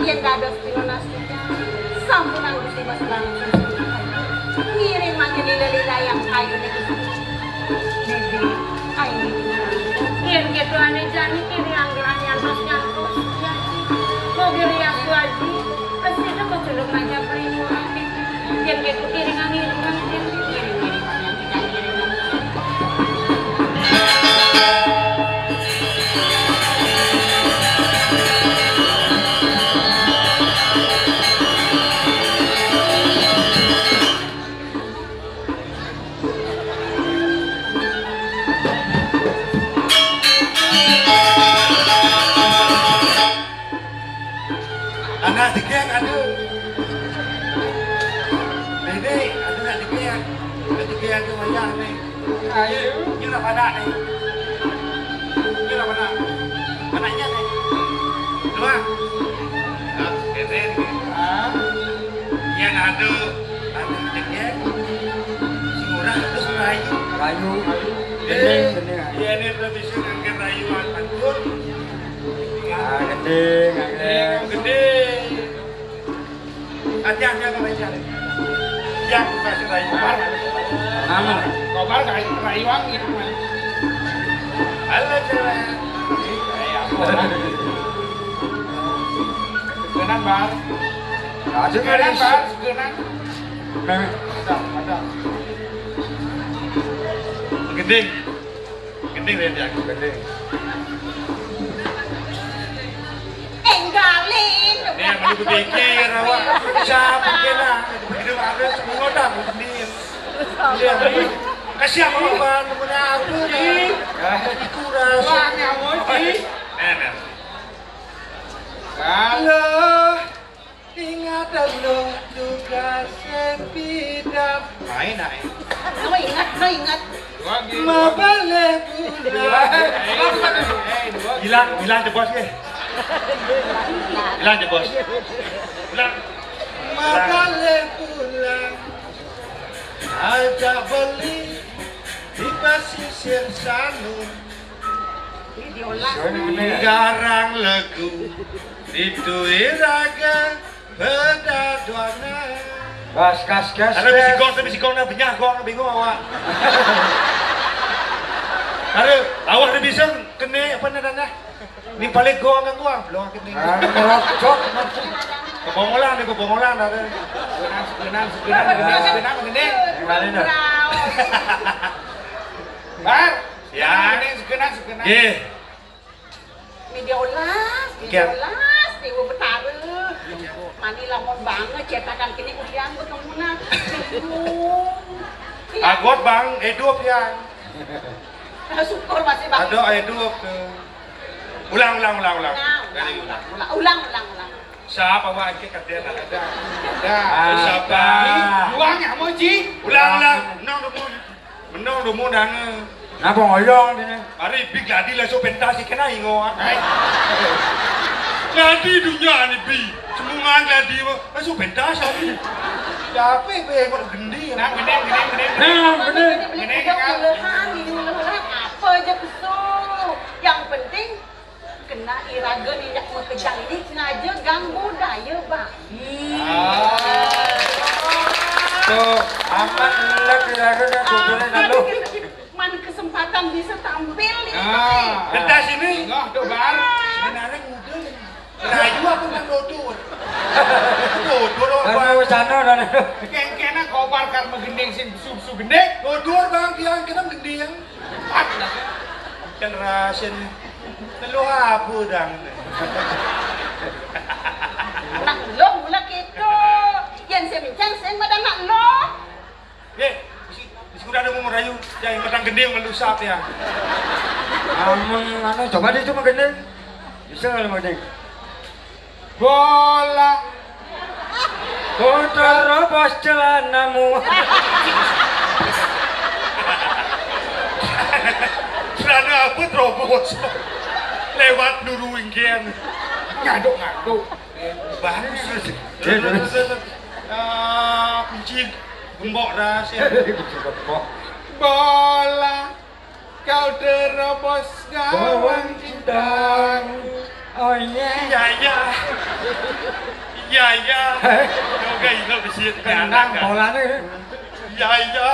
Yen dados pinonastika sampun Gusti Mas langsung ngiring makin lila-lila yang kayu niku. Bibi, ayo yen gitu ane jani kiri anggaran nyantos nyantos jadi mau kiri yang suaji pasti itu keceluk aja perimu yen gitu kiri ngiring kan kiri yang tidak kiri anak dikeng aduh Dede aduh nak dikeng tu wayah ni ayo ni nak pada ni ni nak pada anaknya ni dua Dede yang ada dikeng si orang terus rayu dia ni lebih suka dengan rayuan pantun gede hati-hati apa aja yang kasih rayuan nama kobar kayak rayuan gitu kan halo cewek segenan bar segenan bar segenan ada gending dia gending Enggalin. Dia baru berpikir awak siapa kena begitu ada semua dah dia. Dia kasih apa punya aku ni. Dikuras. Wah ni amoji. Enak. Kalau ingat dulu juga sepidap. Main. Kau ingat. Mabale pulang. Hilang je bos ke? Hilang je bos. Pulang. Mabale pulang. Ajak beli di pasisir Sanur. Garang legu itu iraga pedaduana. Gas. Ada bisikong na benyah gong bingung awak. Ada awak ada bisa kene apa nadanya? Ni paling gong kan gong belum kene. Cok. Kebongolan ada. Segenang begini. Kembali dah. Bar. Ya. Segenang. Ye. Video las, dewa betara. Mani lamon banget cetakan kini udian bertemu nak. Agot bang, hidup ya. Syukur masih bang. Ada hidup. Ulang. Ulang. Siapa awak ke kata ada. Siapa? Uangnya mau ji. Ulang. Menang rumah dan. Napa ngoyong ni? Hari big ladi lah so pentas kena ingo. Ladi dunia ni bi. Semua ladi masuk pentas ni. Siapa yang gendi? Gede. Apa aja besok. Yang penting kena iraga ni nak mengejang ini sengaja ganggu daya bang. So amat nak iraga dah tujuan lalu. Man kesempatan bisa tampil ni. Pentas ini. Enggak, tu bar. Sebenarnya muda. Rayu aku nak dodur. Kalau sana dah. Kena kobar karena gending sin su gending. Dodur bang dia kena gending. Kan rasin. Telu apa dang. Nak lo mula kita. Yang saya bincang saya pada nak lo. Sudah ada mau merayu, jangan matang gending melusap ya. Coba dia cuma gending. Bisa kalau gending. Bola. Terobos celanamu. Celana apa terobos? Lewat nuru ingkian. Ngaduk. Bagus. Kunci gembok rahasia. Bola kau terobos gawang cinta. Oh iya. Ya. Iya. Yoga ino besi Kandang bolane. Iya.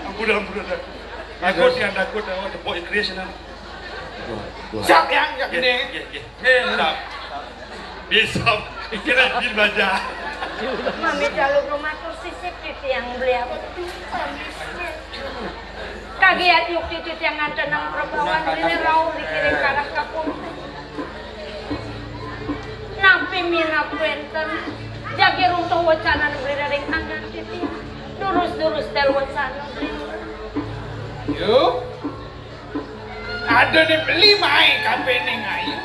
Ampun. Aku takut ada boy creation. Siap yang gede. Siap. Bisa. Kira bil baja. Mami jalur rumah tuh sisip yang beli apa? Kagiat yuk titit yang ada nang perempuan ini rau dikirim kalah kapun. Nampi mina kuenten jagi runtuh wacana beli dari anggan titit. Durus del wacana beli. Yuk. Ada nih beli mai kapening ayu.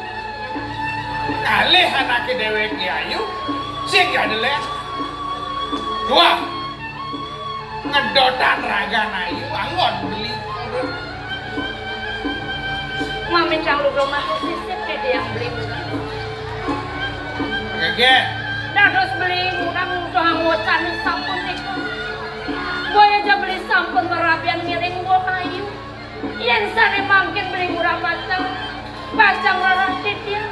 Kalih anake dheweke ayu. Sing adalah dua ngedotan ragan ayu anggon beli. Mami jalur rumah tuh sisip yang beli. Oke. Dados beli mudah-mudah wacana sampun itu. Boy aja beli sampun merabian miring gua ayu. Yen sane mungkin beli murah bacang rarah titit.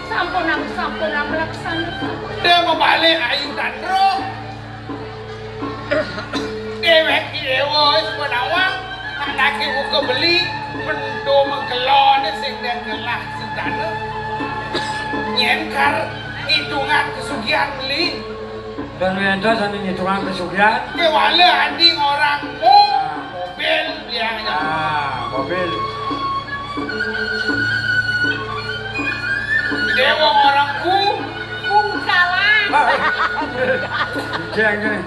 Sampun laksana. Dia mau balik ayu dandro. Dewek dewo wis penawang anake uga beli mendo mengkelon sing den gelah sedana. Nyenkar hitungan kesugihan beli. Dan wento sampe ngitungan kesugihan. Kewala anding orangmu mobil biangnya. Mobil. Dewa orangku Bungkalan. Jeng ini.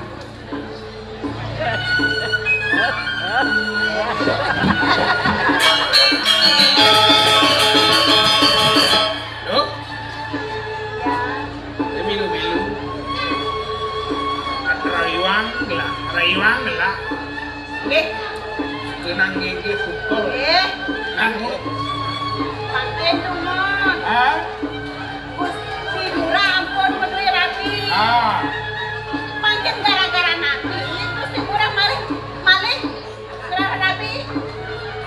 Loh? Milu-milu. Rayuan gelah. Kenang gigi pukul. Nanggu. Pakai tuh mon. Ah? Sidura ampun peduli rapi. Makin gara-gara nabi. Terus sidura maling. Gara nabi.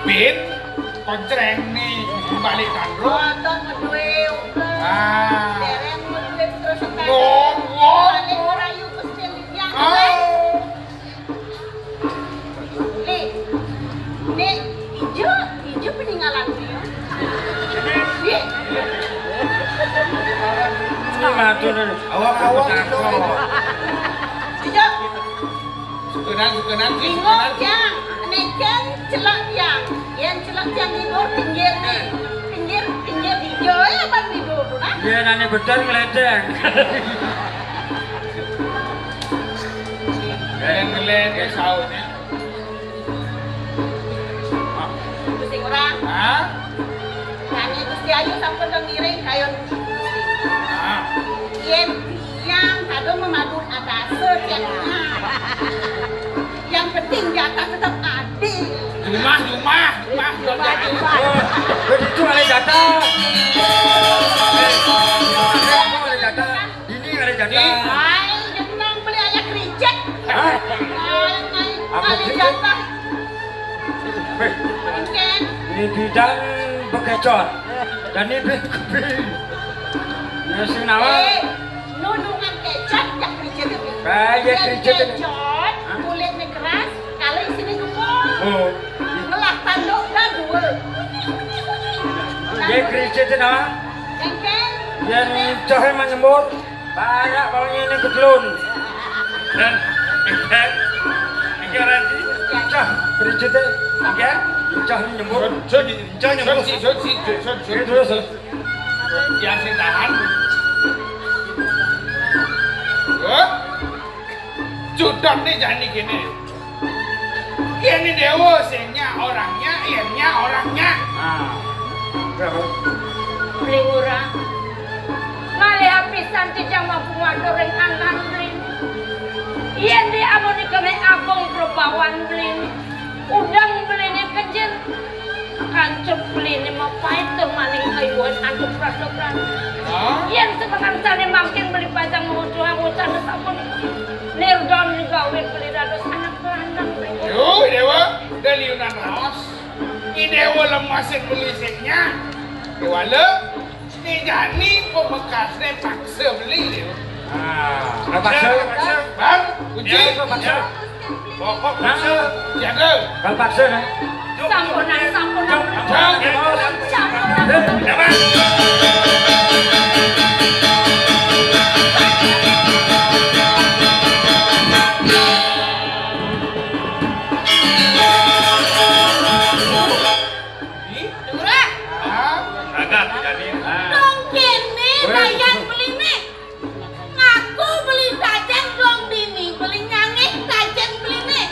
Bin, koncreng nih, balik kandro. Nonton medue uga. Dereng medue terus sekarang. Ngomong. Balik rayu kesel yang Nih, ijo peninggalan dia. Ini matur. Awang-awang itu. Ijo, Sukenan bingung yang. Neken celak yang. Yang celak yang libur pinggir nih. Pinggir ijo ya ban libur. Dia nani betul ngeledeng. Gelen-gelen ke sautnya. Gusti orang. Kami Gusti Ayu sampun ngiring kayon. Yen yang kadang memadun atas setiapnya. Yang penting di atas tetap adil. Jumah. Itu ada data. Ada data. Ini ada data. Ay, jenang beli ayak ricek. Hah? Ay, ada jatah. Mungkin. Ini bidang bekecot. Dan ini kopi. Ini sing nawa. Nunungan kecap yang ricek itu. Kayak ricek itu. Kecot, kulitnya keras, kalau isinya gempol. Oh. Ngelak tanduk dah dua. Dia ricek itu nawa. Kengkeng. Yang cahaya menyembur. Banyak bawahnya ini ketelun. Dan pikiran di Cah, ricek itu. Cah menyembur. Terus. Yang saya tahan. Cudon nih jadi gini. Ini dewa sehnya orangnya, ianya orangnya. Beli murah. Ngali hapisan tijang mampu ngadoring anggan beli. Yen di amoni kene abong perbawan beli. Udang beli ni kecil. Kancup beli ni mapait termaling ayuan antuk prasopran. Yen setengah sana makin beli pajang mengucuhan sampun. Nirdon juga beli dados anak berandang beli. Yo dewa, daliunan raos. Dewa lemasin belisiknya. Wala, ni Jani pemekasnya paksa beli dia. Paksa. Bang, uji. Paksa. Pokok paksa. Jaga. Kalau paksa nih. Sampunan. Agak jadi. Dong kene bayar beli nih. Ngaku beli jajan dong dini. Beli nyangit jajan beli nih.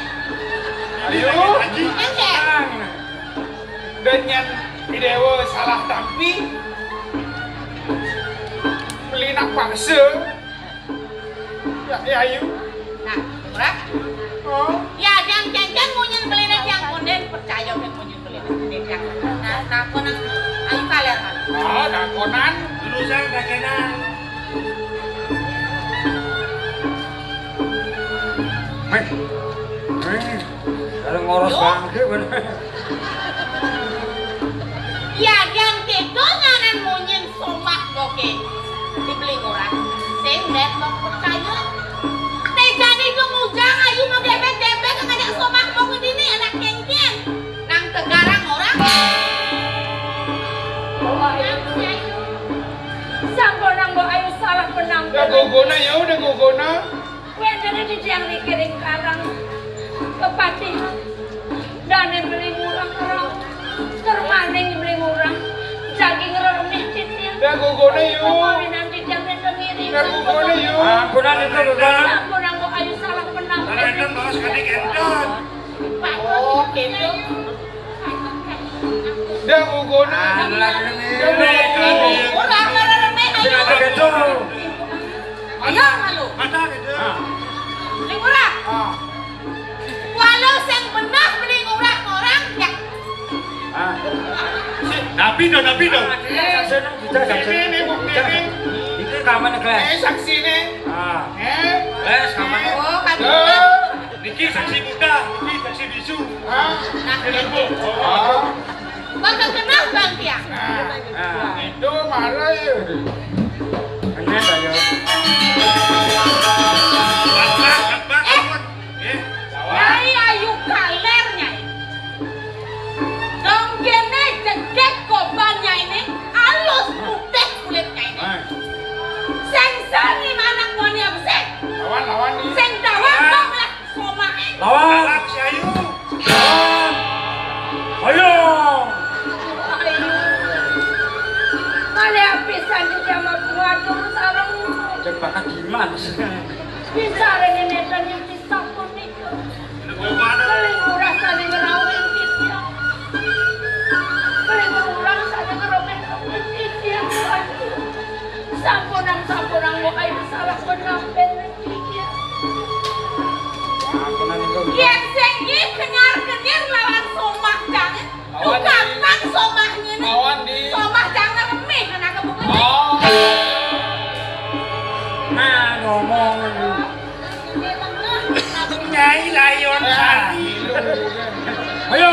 Ayo. Enggak. Dengan Dewa salah tapi beli nak paksa. Ya ayo. Nah, murah. Oh. Ya yang jajan munyen beli nih yang konden percaya nih munyen beli nih yang. Nah konan ayo kalian. Oh, dakonan. Lulusan dakenan. Kalau ngoros bangke bener. Ya yang gitu nganan munyen somak boke dibeli orang. Sing net mau percaya. Jadi itu mujang ayu mau gebek-gebek ngajak somak boke dini anak kengkeng. Nang tegarang orang. Sampun mbok ayu salah penampilan. Udah gogona ya, udah gogona. Wendene dijang dikiring karang kepati. Dane beli murah-murah. Termaning beli murah. Jaging remeh titil. Udah gogona yuk. Pemawinan dijang sendiri. Udah gogona yuk. Ampunan itu beban. Sampun mbok ayu salah penampilan. Gendon bawa sekali gendon. Oh, gitu. Udah gogona. Murah remeh ayu. Ada kecoh. Ayo malu. Mana gendon? Beli murah. Ah. Walau sing benar beli murah orang ya. Nabi dong. Ini bukti ini. Itu kaman kelas. Saksi nih. Les kaman. Oh, kan. Niki saksi muda, Niki saksi bisu. Nah, gitu. Ah. Bakal kenal Bang Tiang. Itu marah ya. Enak ayo. Bang, ampun. Nyai ayu kaler nyai. Dong kene cedek kobannya ini halus putih kulitnya ini. Seng sangi mana kuanya besek. Lawan nih. Seng dawang kok lah somae. Lawan. Alam si Ayu. Ayo. Ayu. Kali apisan di jama pengatur sarang. Cek bakat gimana sih? Bisa rene netan yang disapun itu. Paling murah saling ngerawin kita. Paling murah saling ngerawin kita. Sampunang mo kayo salah penampen kita. Ampunan itu. Yang sengit kenyar lawan somah jangan. Tukang somahnya nih. Lawan di. Somah jangan remeh karena kebuka. Oh. Nah, ngomong. Nyai layon sari. Ayo.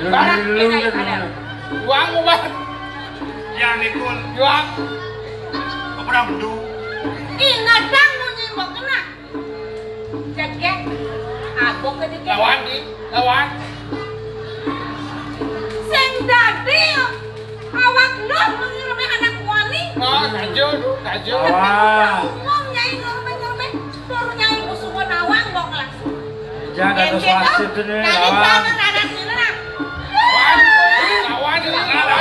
Barang Lu Uang uang. Yang nikul. Uang. Apa pernah bendu? Ingat dang munyi mau kena. Cekek. Aku kedikit. Lawan di. Lawan. Sing dadi awak lu munyi remeh anak wani. Oh, tajud. Lawan. Ngom nyai ngeremeh. Suruh nyai kusuwun awang kok langsung. Jangan ada suasana itu nih. Jadi Lawan. jangan ada sini nah. Lawan. Yang dara.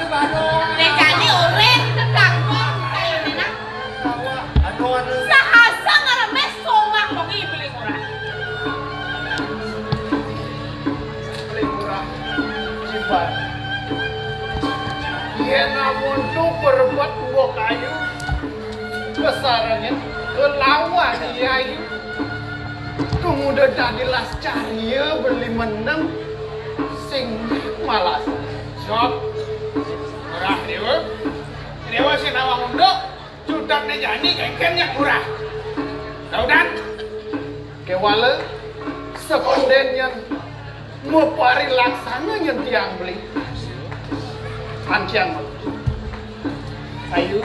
Baru. Nek jadi urip tetang kok kayak ini nah. Anu. Sahasa ngeremeh somah kok beli murah. Paling murah. Simpan. Iya namun tuh berbuat buah kayu. Besarannya kelawan iya ayu. Kemudian tadi las cahaya beli meneng. sing malas. Sok. Murah dewa. Dewa sing nawang unduk, cudak nejani kengkennya murah. Daudan. Kewala sekonden yang mepari laksana yang tiang beli. Panciang. Ayo.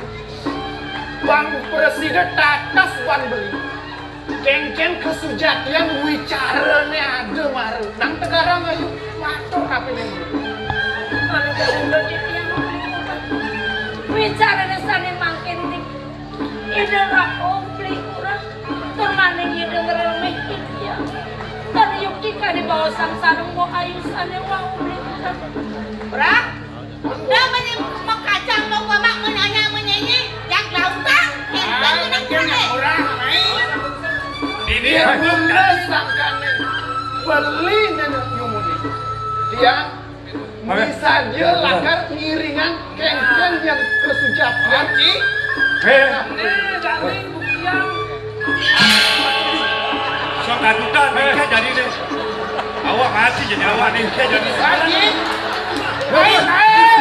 Bang Presiden tatas wan beli. Kengken kesujatian wicarane ada maru. Nang tegarang ayo matur kapene. Kalau udah yang bicara sane mangkin dik. Ide ra komplit urang. Termane ide ngeremeh dia. Tadi yuk jika di bawah sang sarung mau ayu sane wang komplit urang. Ora? Dah meni makacang mau mak menanya menyanyi jak lautang. Kengkennya murah, mai. Dia bunda sangkane beli nenek nyumuni. Dia bisa dia lakar ngiringan kengken yang kesujatian. Jangan buktian. Sok adukan, mereka jadi deh. Awak hati jadi awak nih, jadi. Lagi. Ayo, ayo.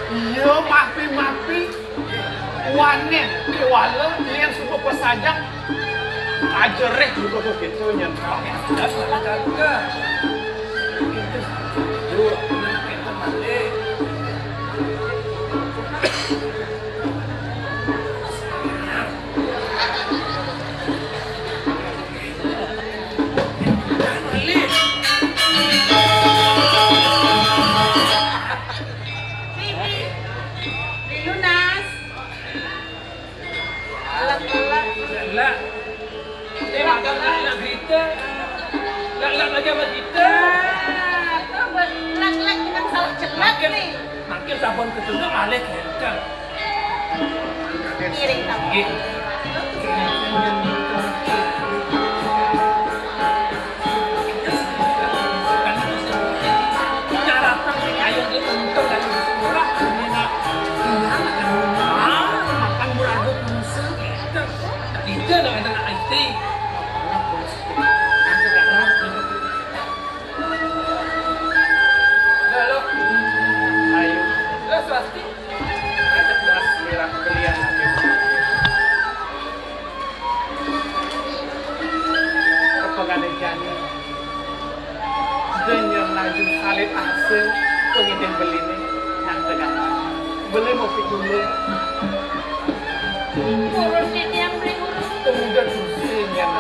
Iya, mapi-mapi wanen kewala yang suka pesajang ajereh juga begitu nyentak. Makin sabun ketutup alih kengken. Miring tahu. Salit asal pengidin beli ni nang tegak beli mau dulu Urusin yang beli urus. kemudian urusin yang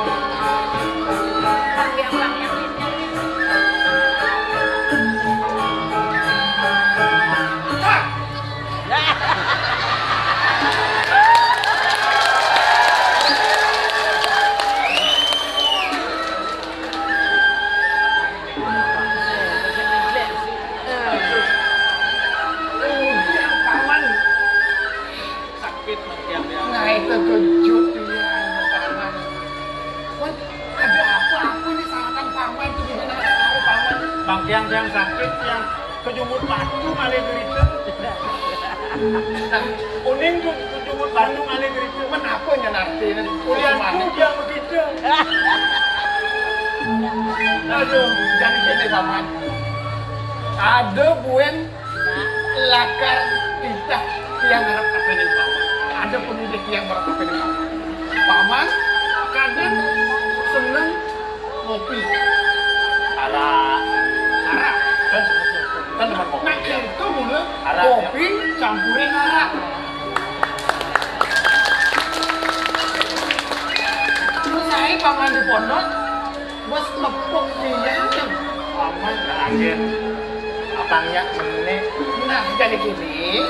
Bang yang terkejut dia paman. Wah, ada apa ini salahkan paman itu gimana tahu paman? Bang yang sakit yang kejumur batu malih gerita. Kuning tuh kejumur batu malih gerita. Menapa nyenarti ini? Kuliahku yang begitu. Aduh, jangan gini paman. Ada buen lakar kita yang harap kapene paman. Ada pendidik yang harap kapene paman. Paman kadang seneng ngopi. Arak kan teman kopi. Nah itu mulai kopi campurin arak. Terus saya paman di pondok bos lepuk dia paman kaget abangnya meneh. Nah jadi gini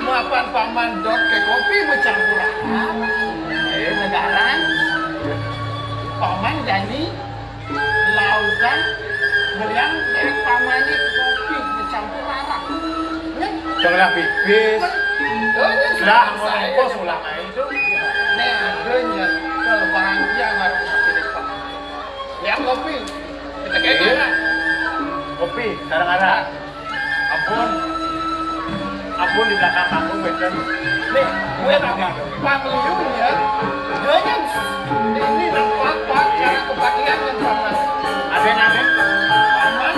mapan paman dot ke kopi bercampur arak negara paman jadi lautan belian dari paman ini kopi bercampur arak ya? Janganlah bibis. Lah, ngomong ulama itu. Nek adanya kalau bahagia baru ini Pak. Lihat kopi. Kita kayak Kopi, kadang-kadang. Ampun di belakang panggung beken. nih, gue nanya, panglihnya, dia yang ini nampak cara kebahagiaan yang paman. Ada. Paman,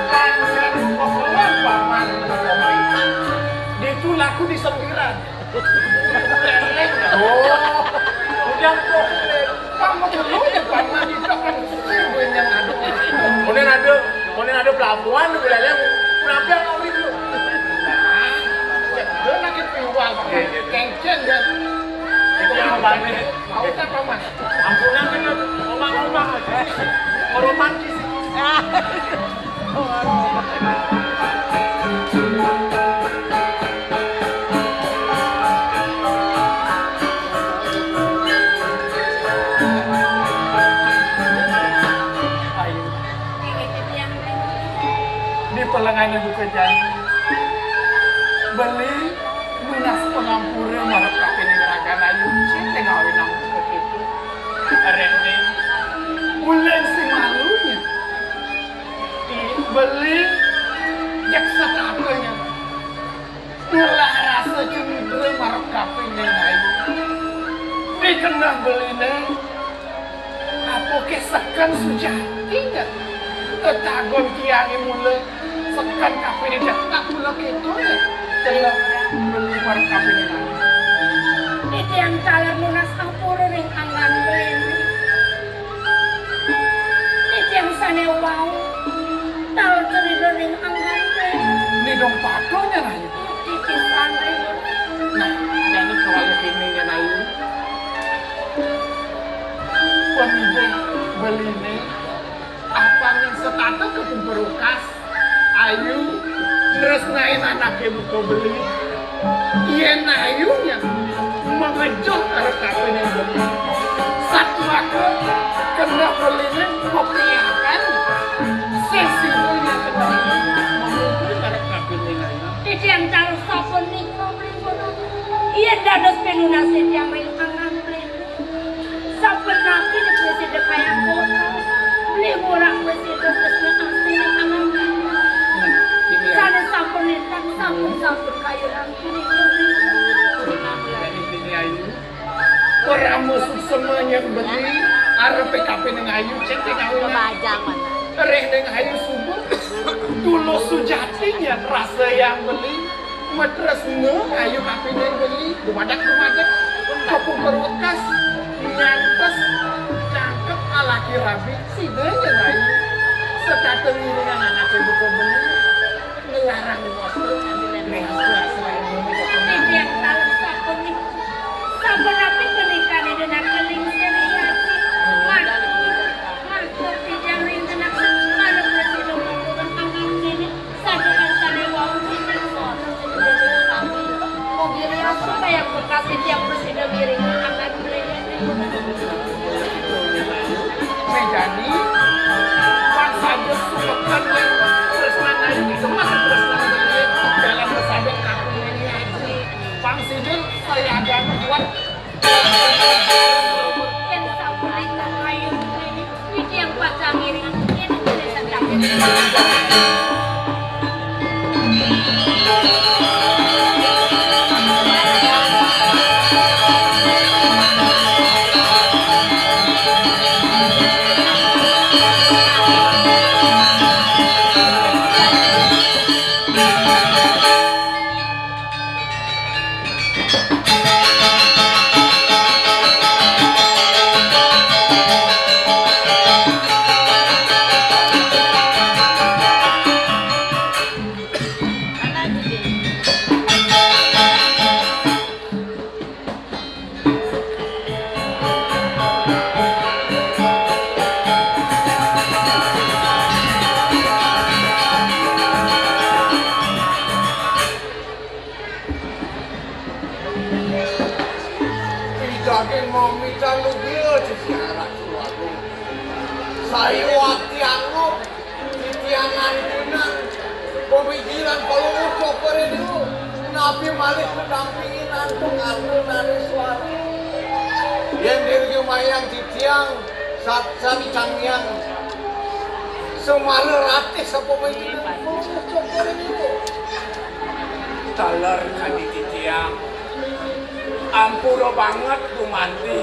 panjang pokoknya paman. Dia itu laku di sembilan. Oh, udah kok. Paman dulu ya paman itu kan gue yang aduk. Kemudian ada pelabuhan di wilayah pelabuhan kami itu. Dia lagi piwal, kenceng dan Itu yang paling. mau kan paman. Ampunan kan omang-omang aja. Romantis. Di pelengannya buka janji beli lunas pengampure marap kapin yang raga ayu cinta ngawin nang begitu rene bulan si malunya beli jaksa kapenya ngelah rasa cendera marap kapin yang ayu dikenal beli neng apa kesakan sujatinya ketagon kiangi mulai sekan kafe ini tak mulai gitu ya telah beli warung kafe ini Itu yang talar lunas ampura ring anggan beli. Itu yang sana wow. Talar cerita ring anggan beli. ini dong patonya lah itu Itu sana. nah jadi kalau kini ya nah ini pemimpin beli ini apa yang setata ke pemberukas ayu terus naik anaknya buka beli iya nayunya mengejut arah kafe yang beli satu waktu kena belinya kopiakan sesi itu yang kena memukul arah kafe yang ayu Itu yang talar sopon nih beli. Iya dados penunasit yang ring anggan beli. Sopon nabi di presiden kayak kota. Beli murah presiden resmi asli yang anggan beli. Sana sampun nentang sampun kayu langkiri dari sini ayu orang musuh semuanya beli arah PKP dengan ayu cek dengan ayu reh dengan ayu subuh dulu sujatinya rasa yang beli matras ayu kafe yang beli dumadak kopung berbekas nyantes cangkep alaki rabi sidanya ayu sekata ngiringan anak ibu beli ngelarang waktu Itu yang talar sampun nih. Sampun nabi pernikahan ini nak keling seriaji. Mantuk tidak ring tenak mana presiden mengurus anggan ini. Sadukan sana wau kita soal kami. Mau diri apa yang bekasih tiap presiden miring anggan beli. jadi pas saja sukakan yang tresnan ayu itu masih tresnan beli dalam bersabet kampung ini aja Bang Sidil saya ada kuat Yang sampun ringkang kayu ini. Itu yang pacang iringan ini tulisan kaki. Tidak mau minta lebih aja siaran suatu. Saya waktu anu titiangan kunang pemikiran kalau mau coper itu napi malih mendampingin antuk nari suara. Yang diri mayang titiang sat cangyang semala ratih sa pemain talar kadi titiang ampuro banget kumanti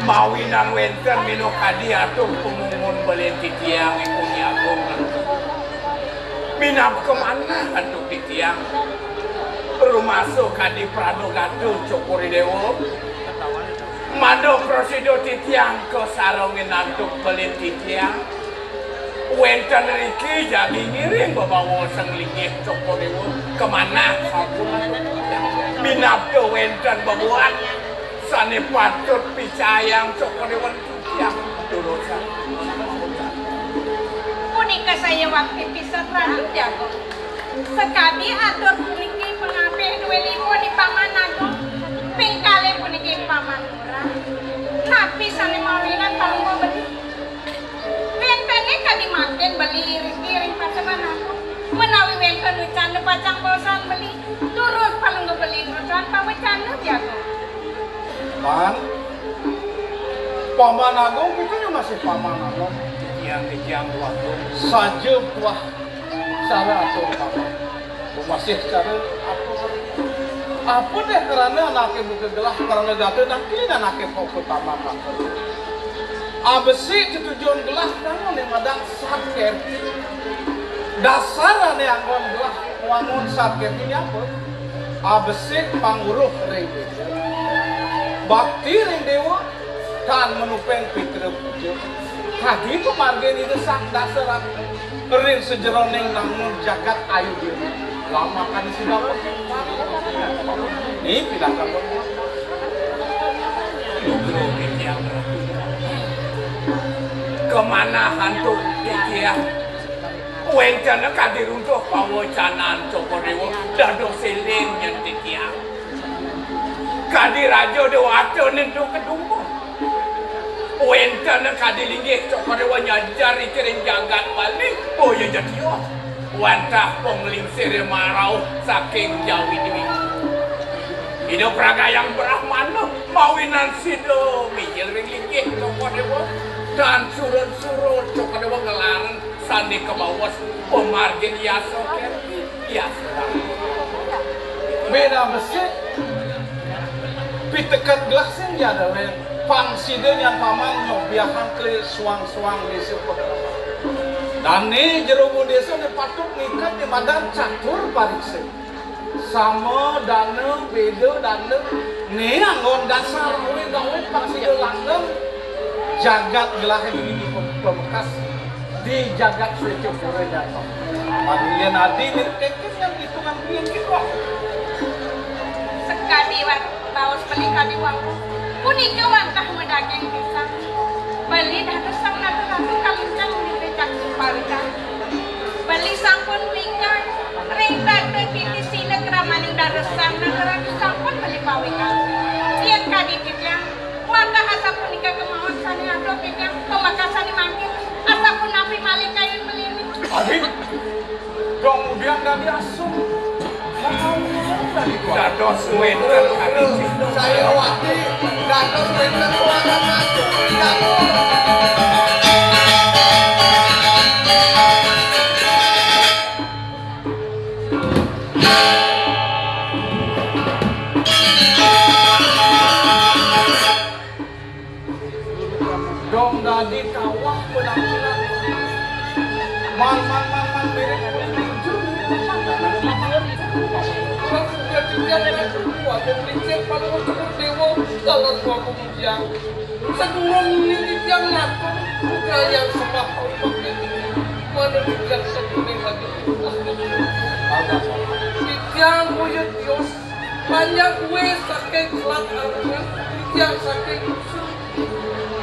mawinan wenten mino kadi atung pumungun belen titiang ikuni agung minap kemana antuk titiang rumaso kadi prado gaduh cokori dewo mando prosedur titiang ke sarongin antuk belen titiang wenten riki jadi ngiring bawa sang linggih cokori dewo kemana minap ke wenten babuan sani patut picayang cokori dewo titiang turusan Punika saya waktu pisah randu jago. Sekali atur puniki pengape 2.000 di paman agung. Pengkali puniki paman murah. Tapi sani mawinan paling mau beli. Wentene kadi makin beli iring-iring pasaman aku. Menawi wenten ucana pacang bosan beli. Turun paling mau beli ucana pawacana jago. Paman agung itu masih paman agung. Yang waktu saja buah cara atau apa masih cara apa deh karena anaknya buka gelah karena jatuh dan kini anaknya kau pertama abesi tujuan gelah karena yang madang sakit dasar yang anggon gelah wangun sakit ini apa abesi panguruh rebe bakti ring dewa kan menupeng pitra pujo tadi itu margen itu sak dasar ring sejeroning namun jagat ayu diri lama kan sudah ini pindah kamu kemana hantu dia wengcana kadiruntuh pawacanan cokorewo dado seling yang dia kadirajo dewato nentu kedumbo wentana kadilinggih cokorewo nyajari kering jagat balik oh ya jadi oh wantah pongling sire marau saking jawi dewi hidup raga yang brahmana mawinan sido mijil ring linggih cokorewo dan surut-surut cokorewo ngelarang sandi ke bawah pemargin yaso kerti yaso beda besar pitekat gelasin jada len pangsiden yang paman biakan ke suang-suang desa dan ini jerumu desa ini patut ngikat di madan catur parikse sama dana beda dana ini anggon dasar gawe pangsiden langgeng jagat gelah ini di pemekas di jagat suci pura datang padian adi ini kekis yang hitungan biar kita sekali bawas beli kali waktu punika wantah medaging pisang beli dah kesang natu kalincang di becak parikan beli sampun wikan ring datu titi sina keramaning daresang negara sampun beli pawikan tiap kali titiang warga asa punika kemauan sani ado titiang pemakasan mangkin asa pun napi malik kayu melini Abi kemudian dari asum dados wenten saya wati dados wenten ruangan maju dong dadi kawah penampilan man mirip Segulung ini yang ngatur bukan yang sebab mana tidak sebuting lagi yang buyut Dios banyak gue saking kelat arungan yang saking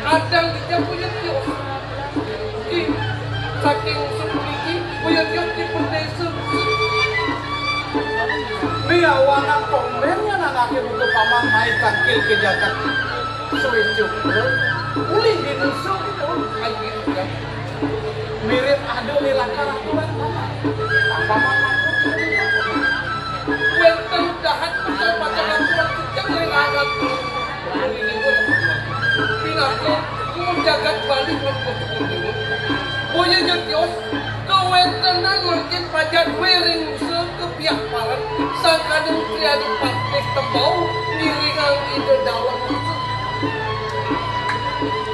kadang dia buyut Dios saking sepuliki buyut Dios di perdesa biawana komennya anaknya buka paman main tangkil ke jagat suwe cukup uli dinusuk itu kayak gitu kan mirip adu lilakar aturan paman pacar pacaran kurang kencang yang agak ini pun pinako jagat balik untuk boya jatios kewentenan makin pajar wering ke pihak paran sakadeng triadi partek tebau miringan ide dalam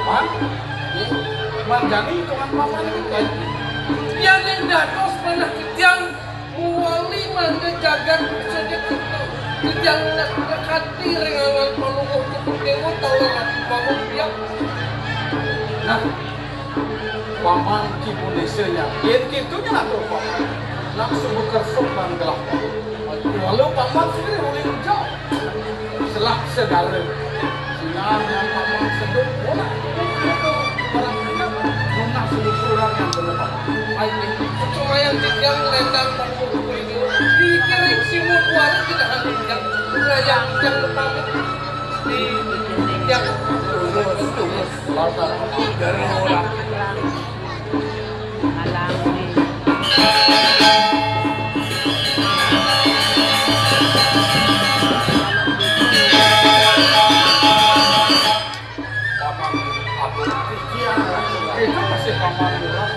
man manjani hitungan paman itu kan yang dados pernah kejang muali manda jagat sedek itu kejang nekati rengangan palunguh cukup dewa tawaran bangun pihak nah paman Indonesia-nya yang gitunya atau paman langsung berkersuk dan gelap walau paman sendiri boleh hujau selak segala sinar yang paman sedut bola lunas sedut kurang yang berlepas cuma yang tigang lendang palunguh ini dikirim simut warna tidak hanya yang berayang yang lepas di yang tulus lautan darurat itu masih paman murah.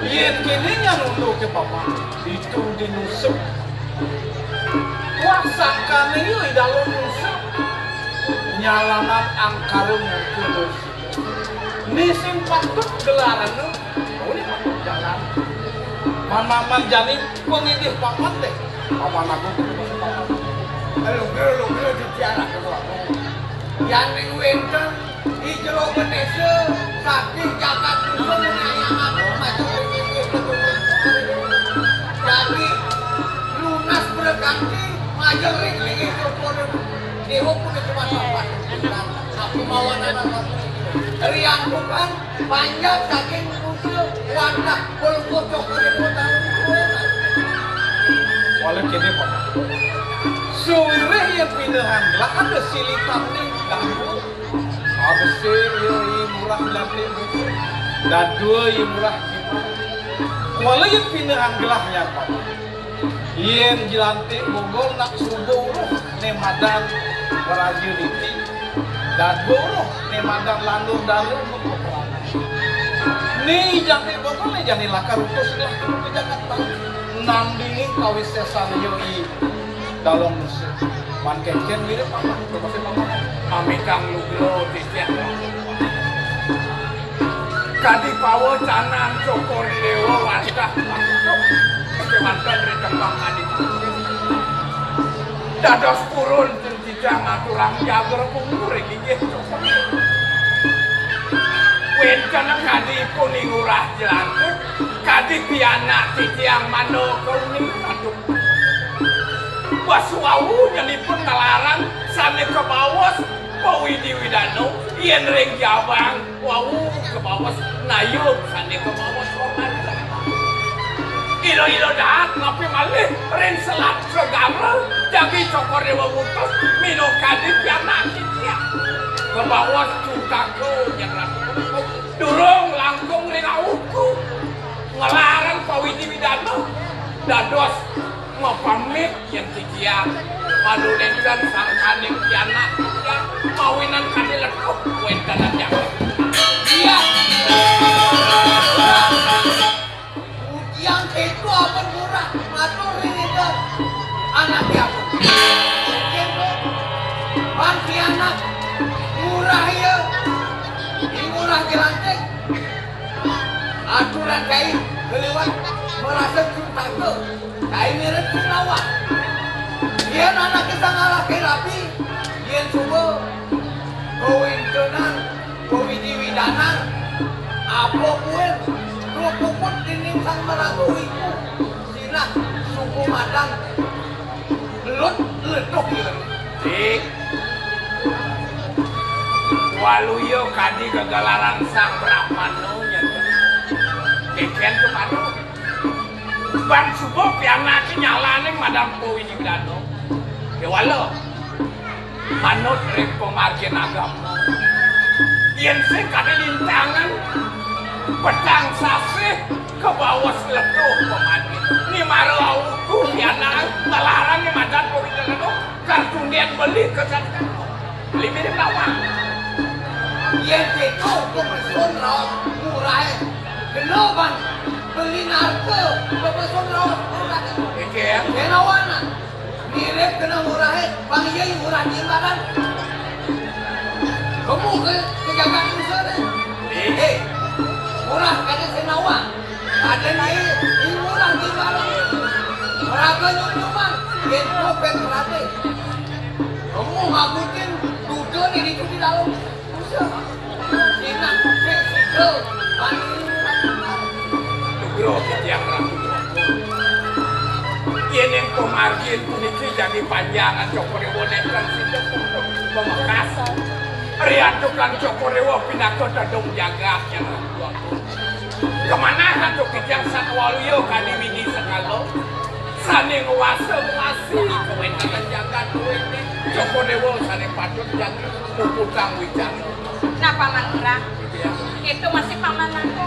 Yen kini nyanundu ke paman itu dinusuk. Wasakan ini dalam nusuk nyalaman angkarung yang tulus. Nisim patut gelaran nu, boleh patut jalan. Man jadi pengidih paman deh. Paman aku ketemu paman. Lu ditiara kedua. Yang wenten ijro benese sakit jagat dulu menyayang aku macam jadi lunas berganti majer ring itu pun dewa pun cuma sampai aku mau anak riang bukan panjang saking musuh wadah bolong coklat di kota walau kini paman suwe yang pindahan lah ada silitan nih ganggu abesir yoi murah latin dan dua yang murah gimana walau yang pindahan gelahnya paman yang jilantik Bogor nak subuh nemadan berajuniti dan buruh nemadan landur dalur memperangan nih jangan Bogor nih jangan lakar utus lah ke Jakarta nandingi kawis sesan yoi dalam musuh man keken mirip paman masih paman amikang lugro disiap kadi pawo canan cokor dewa wadah masuk kemantan rekembang adik dados purun jenjijang aturang jager punggur gigih cokor wen kana kadi kuning urah jelantik kadi pianak titiang mano kuning aduk Wasuawu nyelipun ngalaran sane ke bawas Pawidi Widano yen ring jabang wawu ke bawas nayub sane ke bawas Romanda ilo dahat ngapi malih ring selat segamel jagi cokor dewa mutus mino kadip yang nakitnya ke bawas cutaku yang ratu durung langkung ring awuku ngalaran Pawidi Widano dados mapamit yang tikian malunen dan sangkaning pianak yang mawinan kadiletuk wendanan yang iya ujian itu apa murah matur ini dong anak aku ujian dong banti anak murah ya ini murah gelantik aturan kain kelewat merasa cinta ke kain mirip sinawak dia anak kita ngalah ke rapi dia coba kawin tenang kawin diwidanan apa pun kerupukut dinding sang meragu itu sinah suku madang letuk gitu dik waluyo kadi kegalaran sang brahmano keken kemana bang subuh piana nyalaning madam Pawidi Widano ya walo manut rek pemargin agama yen sing kade lintangan pedang sasih ke bawah seleduh pemati. Ni marau aku yana melarang ni madan kori jalan kartunian beli ke sana. Beli mirip lawang. Yang itu kebesun raut murah. Kenapa beli narko kebesun raut murah? Oke ya. Kenawana mirip kena murah. Bang Yai murah jimbaran. Kamu kejagaan usaha deh. Murah kata senawa. Ada ni murah jimbaran. Meraga nyuman. Itu pengrate. Kamu ngabutin duduk ni di dalam. Ina, sido, Nugro yang ragu. Ini yang pemargin puniki jadi panjangan Cokorewo netran sido pemekas. Rian tukang Cokorewo pinako tadong jaga yang ragu. Kemana hantu kijang Satwaluyo kali widi sekalo. Sane nguasa masih kewenangan jaga duit ini. Cokorewo sane patut jaga puputang wijang. Nah paman urang, itu masih paman aku.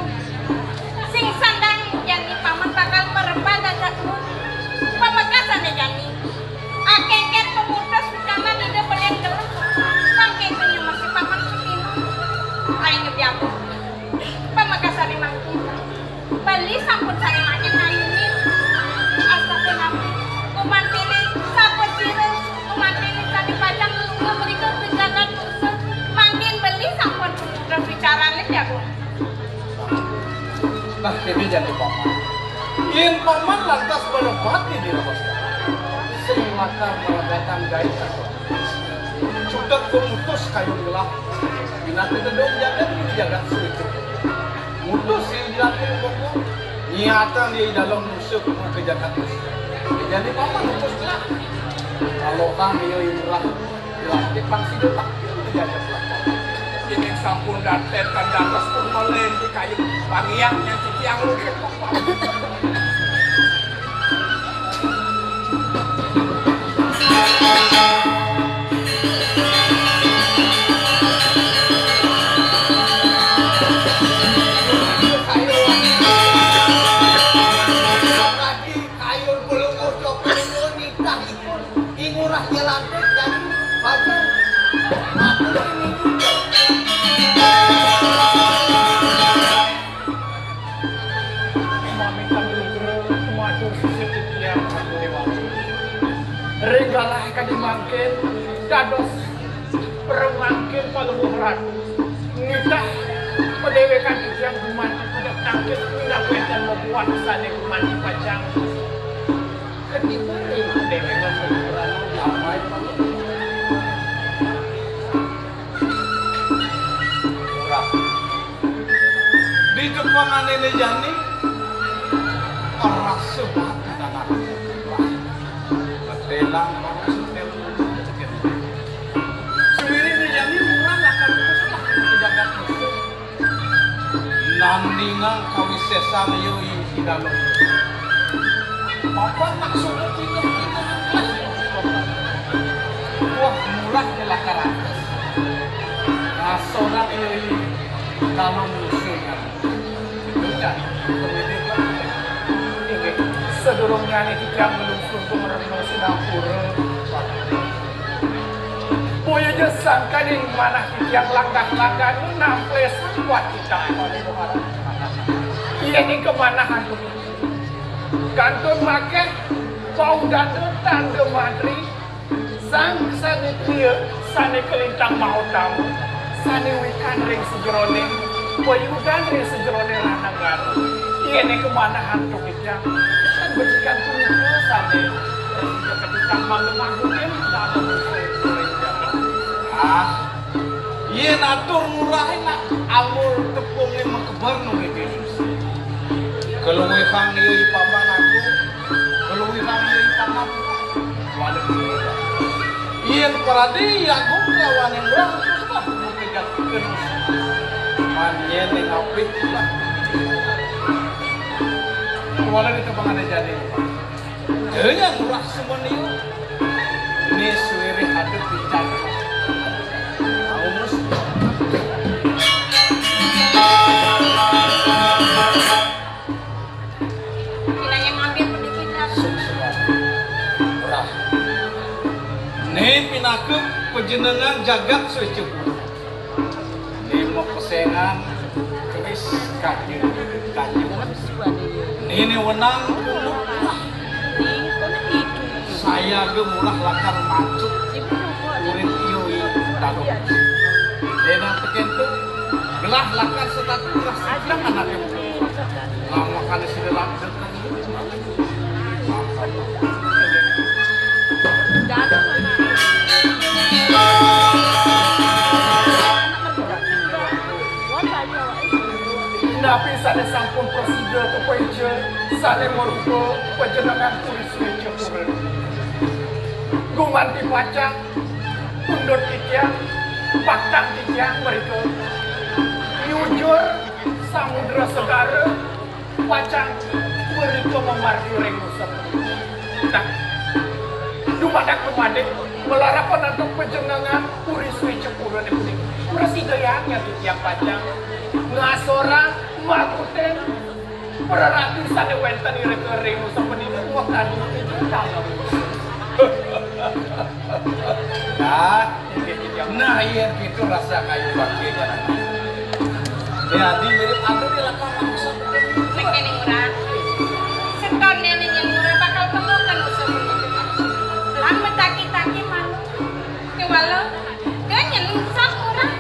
Sing sandang jadi paman bakal merembah dadakmu. Pamekasan ya jadi. Akengket pemuda sucanan ide belian gelap. Pangkengkenya masih paman sukino. Aing ngebiaku. Pamekasan dimangkin. Beli sampun sari makin ayuni. Astagfirullah nabi. Kumantini sampun sirus. Kumantini tadi pajang nunggu berikut kejagaan usul. Mangkin beli sampun terus bicaranya ya bu. Nah ini jadi paman. In paman lantas menempati di rumah sing mata merebatan gaib atau sudah memutus kayu gelap. Binatang gedung jaga sulit. Mutus yang dilakukan pokok niatan di dalam musuh kejagaan. Jadi paman mutus gelap. Kalau kami yang murah dilatih pangsi detak jaga gelap. Ini sampun daten kan datas pun melen di kayu pangiangnya cici yang lukit. Regalah kadimangkin dados peremangkin paluh ratu nitah pedewekan yang gumanti pada tangkit ngapet dan membuat sane gumanti pajang ketiba pedewekan paluh ratu damai murah. Di Jepangan ini jani orang sebat tanah. Telang sendiri ni jadi murah lah kan teruslah kejagaan musuh nandingan kami sesam yoi di dalam apa maksudnya tidak wah murah telah karatas nah seorang yoi dalam musuhnya sudah pendidikan ini sedurungnya ini kita meluncur ke merenung Singapura. Boya jesang kading mana yang langkah-langkah ini namples kuat kita. Ini kemana hantu? Kantun make bau dan hutan ke Madri. Sang sani dia sani kelintang mau tamu. Sani wikan ring sejerone. Boyudan ring sejerone lanangan. Ini kemana hantu kita? Berikan tunjuk sane ketika mengemangkutin dalam iya natur murah nak amul tepungnya mengkebar nungi Yesus keluwi kang yoi paman aku keluwi kang yoi paman wadah kita iya peradi aku kawan yang murah terus lah mengejak terus manyen yang apik lah walau itu pengen jadi yang murah semua nih ini suwiri hadap bicara Panjenengan jagat secukup. Nemo kesengan keris kayu. Ini wenang saya gemulah lakar macuk urin iui dago. Dena tekentu gelah lakar setatu gelah sedang anaknya. Lama kali sudah langsung. Nabi sana sampun prosedur ke peja, sana merupa penjenengan tulis meja kurang. Guman dipacang, undut tikiang, patang tikiang mereka. Jujur, samudra segara, pacang mereka memarti rengusan. Nah, dumadak kemadik, melarapan untuk penjenengan tulis meja kurang ini. Presidennya tikiang pacang, ngasora makuten peraratu sane wenten irek-irek seperti itu waktu itu tahu. Nah iya gitu rasa kayu bakirnya. Jadi mirip aku di lakar langsung. Ini murah. Setor nenek yang murah bakal temukan usaha begitu. Lama taki-taki malu. Kewalau dia nyelusa murah.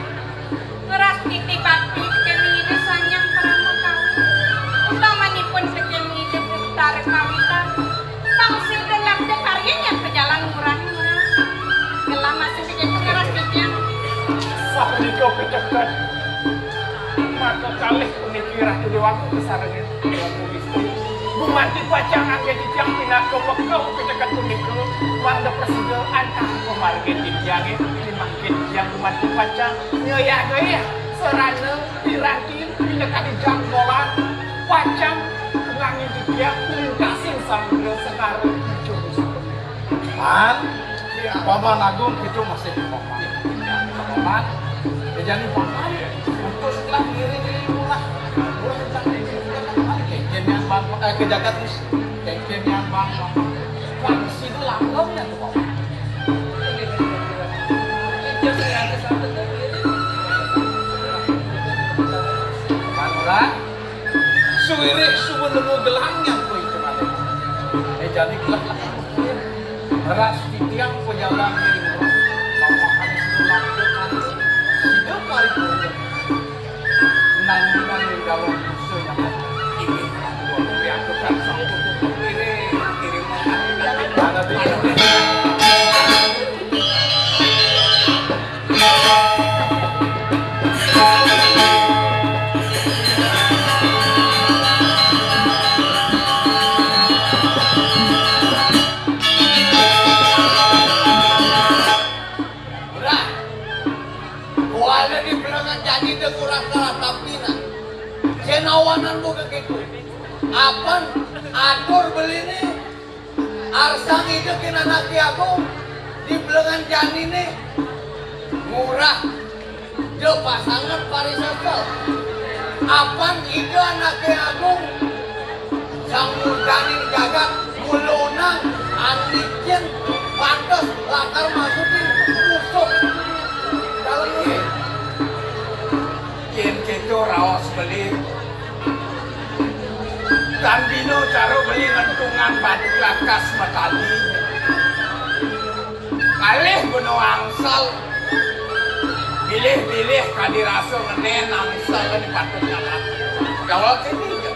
Ngeras titip-titip kemide sanyang perama kawin. Utamanipun sekemide tarik kawitan. Pangsil gelap de karyanya berjalan murah-murah. Gelap masih begitu ngeras titiang. Sahriko kecekat. Maka kalih pemikiran di waktu besarnya tulis. Gumanti pacang angge titiang pinako bekau kecekat puniko. Wanda presiden antah pemarge titiange. Dimangke titiang gumanti pacang. Nyoya-nyoya. Serana, dirakin, pindekan di jangkolan, pacang, ngangin titiang, lintasin sambil sekarang hijau seperti. Man, Paman Agung itu masih di Paman. Paman, jadi Paman. Untuk setelah diri murah. Murah tentang diri. Kengken yang bang, kejagat terus. Kengken yang bang. Wangsi itu langgam ya tuh Paman. Suwirih subuh nemu gelangnya ku itu ada. Jadi gelang lakar mungkin. Ras titiang penjalan diri murah. Lama kali sebulan kali. Sida kali pun. Nanti di dalam musuh yang ini. Dua yang tukar sangkut untuk kiri mana dia. Senawanan buka gitu. Apan atur beli nih. Arsang itu kena naki aku di belengan jani nih. Murah. Dia pasangan pariwisata. Apan itu anaknya agung. Sang murdaning jagat mulunang andikin pantas lakar masukin musuh. Kalau ini Yen keto raos beli. Dan Bino caro beli ngentungan batu lakas matali. Kalih beno angsal. Bilih-bilih kadiraso ngenen angsal di patut nanak. Kalau kini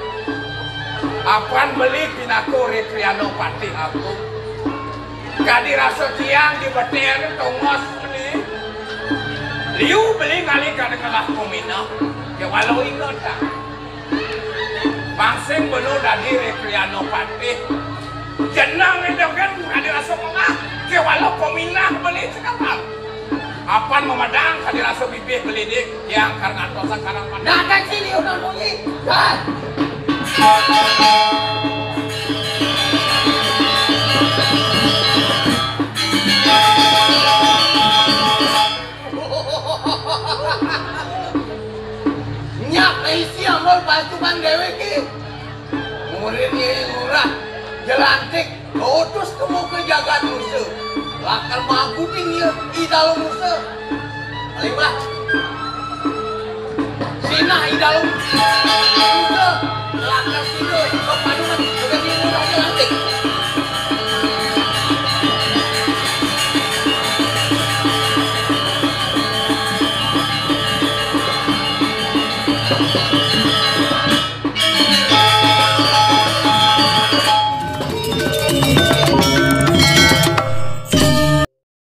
apaan beli pinako Rekriano Pati aku. Kadiraso tiang di beter tongos ini. Liu beli kali kada kalah komina. Ya walau ingat tak. Bangseng bener dari Rekriano Pati. Jenang itu kan ada rasa mengah. Ya walau komina beli sekarang. Apaan memadang kada rasa bibih beli dik yang karena tosa karang pandang. datang sini udah nunyi. Dan nyak isi amol pasukan dewe ki. Muridnya murah, jelantik, utus kamu ke jagat musuh. Lakar maguting ya idalom musa. Alimah. Sina idalom musa. Lakar sido kepaduan juga di murah lantik.